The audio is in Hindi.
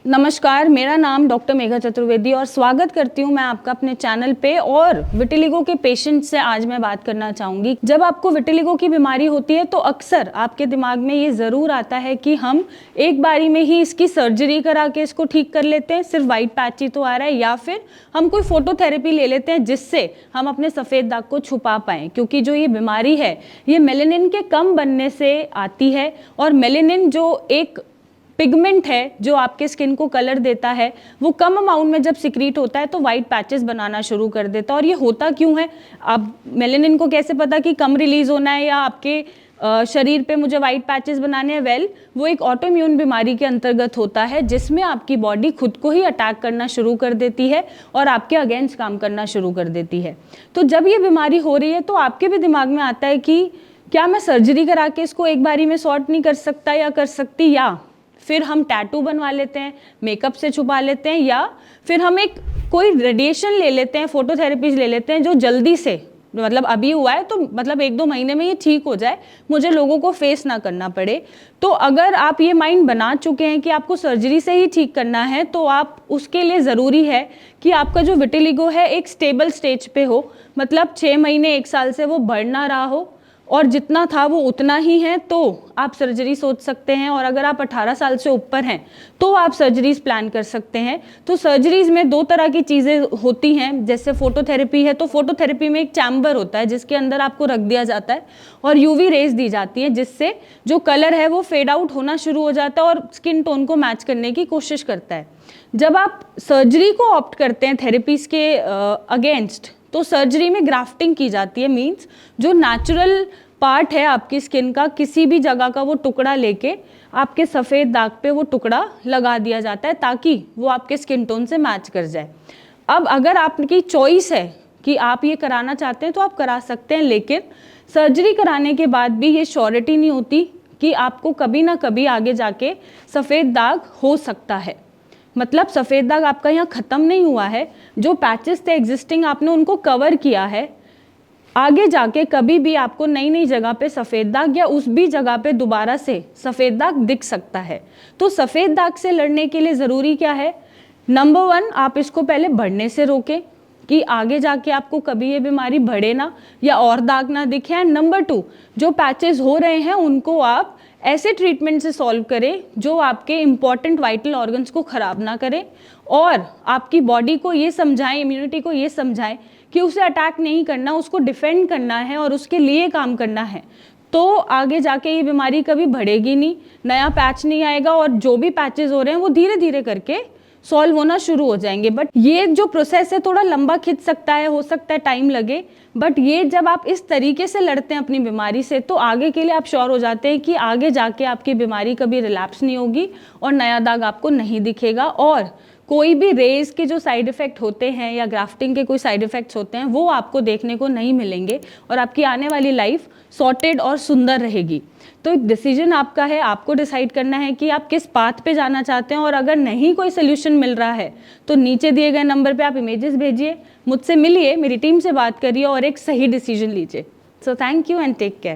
नमस्कार, मेरा नाम डॉक्टर मेघा चतुर्वेदी और स्वागत करती हूँ मैं आपका अपने चैनल पे। और विटिलिगो के पेशेंट से आज मैं बात करना चाहूँगी। जब आपको विटिलिगो की बीमारी होती है तो अक्सर आपके दिमाग में ये ज़रूर आता है कि हम एक बारी में ही इसकी सर्जरी करा के इसको ठीक कर लेते हैं, सिर्फ वाइट पैच ही तो आ रहा है, या फिर हम कोई फोटोथेरेपी ले लेते हैं जिससे हम अपने सफ़ेद दाग को छुपा पाएँ। क्योंकि जो ये बीमारी है ये मेलेनिन के कम बनने से आती है, और मेलेनिन जो एक पिगमेंट है जो आपके स्किन को कलर देता है, वो कम अमाउंट में जब सिक्रीट होता है तो वाइट पैचेस बनाना शुरू कर देता है। और ये होता क्यों है? अब मेलेनिन को कैसे पता कि कम रिलीज होना है या आपके शरीर पे मुझे वाइट पैचेस बनाने हैं? वेल, वो एक ऑटो इम्यून बीमारी के अंतर्गत होता है जिसमें आपकी बॉडी खुद को ही अटैक करना शुरू कर देती है और आपके अगेंस्ट काम करना शुरू कर देती है। तो जब ये बीमारी हो रही है तो आपके भी दिमाग में आता है कि क्या मैं सर्जरी करा के इसको एक बारी में सॉर्ट नहीं कर सकता या कर सकती, या फिर हम टैटू बनवा लेते हैं, मेकअप से छुपा लेते हैं, या फिर हम एक कोई रेडिएशन ले लेते हैं, फोटोथेरेपीज ले लेते हैं जो जल्दी से, मतलब अभी हुआ है तो मतलब 1-2 महीने में ये ठीक हो जाए, मुझे लोगों को फेस ना करना पड़े। तो अगर आप ये माइंड बना चुके हैं कि आपको सर्जरी से ही ठीक करना है तो आप उसके लिए ज़रूरी है कि आपका जो विटिलिगो है एक स्टेबल स्टेज पे हो, मतलब 6 महीने 1 साल से वो बढ़ ना रहा हो और जितना था वो उतना ही है, तो आप सर्जरी सोच सकते हैं। और अगर आप 18 साल से ऊपर हैं तो आप सर्जरीज प्लान कर सकते हैं। तो सर्जरीज में 2 तरह की चीज़ें होती हैं। जैसे फोटोथेरेपी है तो फोटोथेरेपी में एक चैम्बर होता है जिसके अंदर आपको रख दिया जाता है और यूवी रेज दी जाती है जिससे जो कलर है वो फेड आउट होना शुरू हो जाता है और स्किन टोन को मैच करने की कोशिश करता है। जब आप सर्जरी को ऑप्ट करते हैं थेरेपीज के अगेंस्ट, तो सर्जरी में ग्राफ्टिंग की जाती है। मींस जो नेचुरल पार्ट है आपकी स्किन का, किसी भी जगह का वो टुकड़ा लेके आपके सफ़ेद दाग पे वो टुकड़ा लगा दिया जाता है ताकि वो आपके स्किन टोन से मैच कर जाए। अब अगर आपकी चॉइस है कि आप ये कराना चाहते हैं तो आप करा सकते हैं, लेकिन सर्जरी कराने के बाद भी ये श्योरिटी नहीं होती कि आपको कभी ना कभी आगे जाके सफ़ेद दाग हो सकता है। मतलब सफ़ेद दाग आपका यहाँ ख़त्म नहीं हुआ है, जो पैचेस थे एग्जिस्टिंग आपने उनको कवर किया है। आगे जाके कभी भी आपको नई नई जगह पे सफ़ेद दाग या उस भी जगह पे दोबारा से सफ़ेद दाग दिख सकता है। तो सफ़ेद दाग से लड़ने के लिए ज़रूरी क्या है? नंबर 1, आप इसको पहले बढ़ने से रोकें कि आगे जाके आपको कभी ये बीमारी बढ़े ना या और दाग ना दिखे। एंड नंबर 2, जो पैचेस हो रहे हैं उनको आप ऐसे ट्रीटमेंट से सॉल्व करें जो आपके इंपॉर्टेंट वाइटल ऑर्गन्स को ख़राब ना करें और आपकी बॉडी को ये समझाएं, इम्यूनिटी को ये समझाएं कि उसे अटैक नहीं करना, उसको डिफेंड करना है और उसके लिए काम करना है। तो आगे जाके ये बीमारी कभी बढ़ेगी नहीं, नया पैच नहीं आएगा और जो भी पैचेस हो रहे हैं वो धीरे धीरे करके सॉल्व होना शुरू हो जाएंगे। बट ये जो प्रोसेस है थोड़ा लंबा खिंच सकता है, हो सकता है टाइम लगे, बट ये जब आप इस तरीके से लड़ते हैं अपनी बीमारी से तो आगे के लिए आप श्योर हो जाते हैं कि आगे जाके आपकी बीमारी कभी रिलैप्स नहीं होगी और नया दाग आपको नहीं दिखेगा। और कोई भी रेज के जो साइड इफ़ेक्ट होते हैं या ग्राफ्टिंग के कोई साइड इफ़ेक्ट्स होते हैं वो आपको देखने को नहीं मिलेंगे और आपकी आने वाली लाइफ सॉर्टेड और सुंदर रहेगी। तो डिसीजन आपका है, आपको डिसाइड करना है कि आप किस पाथ पे जाना चाहते हैं। और अगर नहीं कोई सोल्यूशन मिल रहा है तो नीचे दिए गए नंबर पे आप इमेजेस भेजिए, मुझसे मिलिए, मेरी टीम से बात करिए और एक सही डिसीजन लीजिए। So thank you and take care.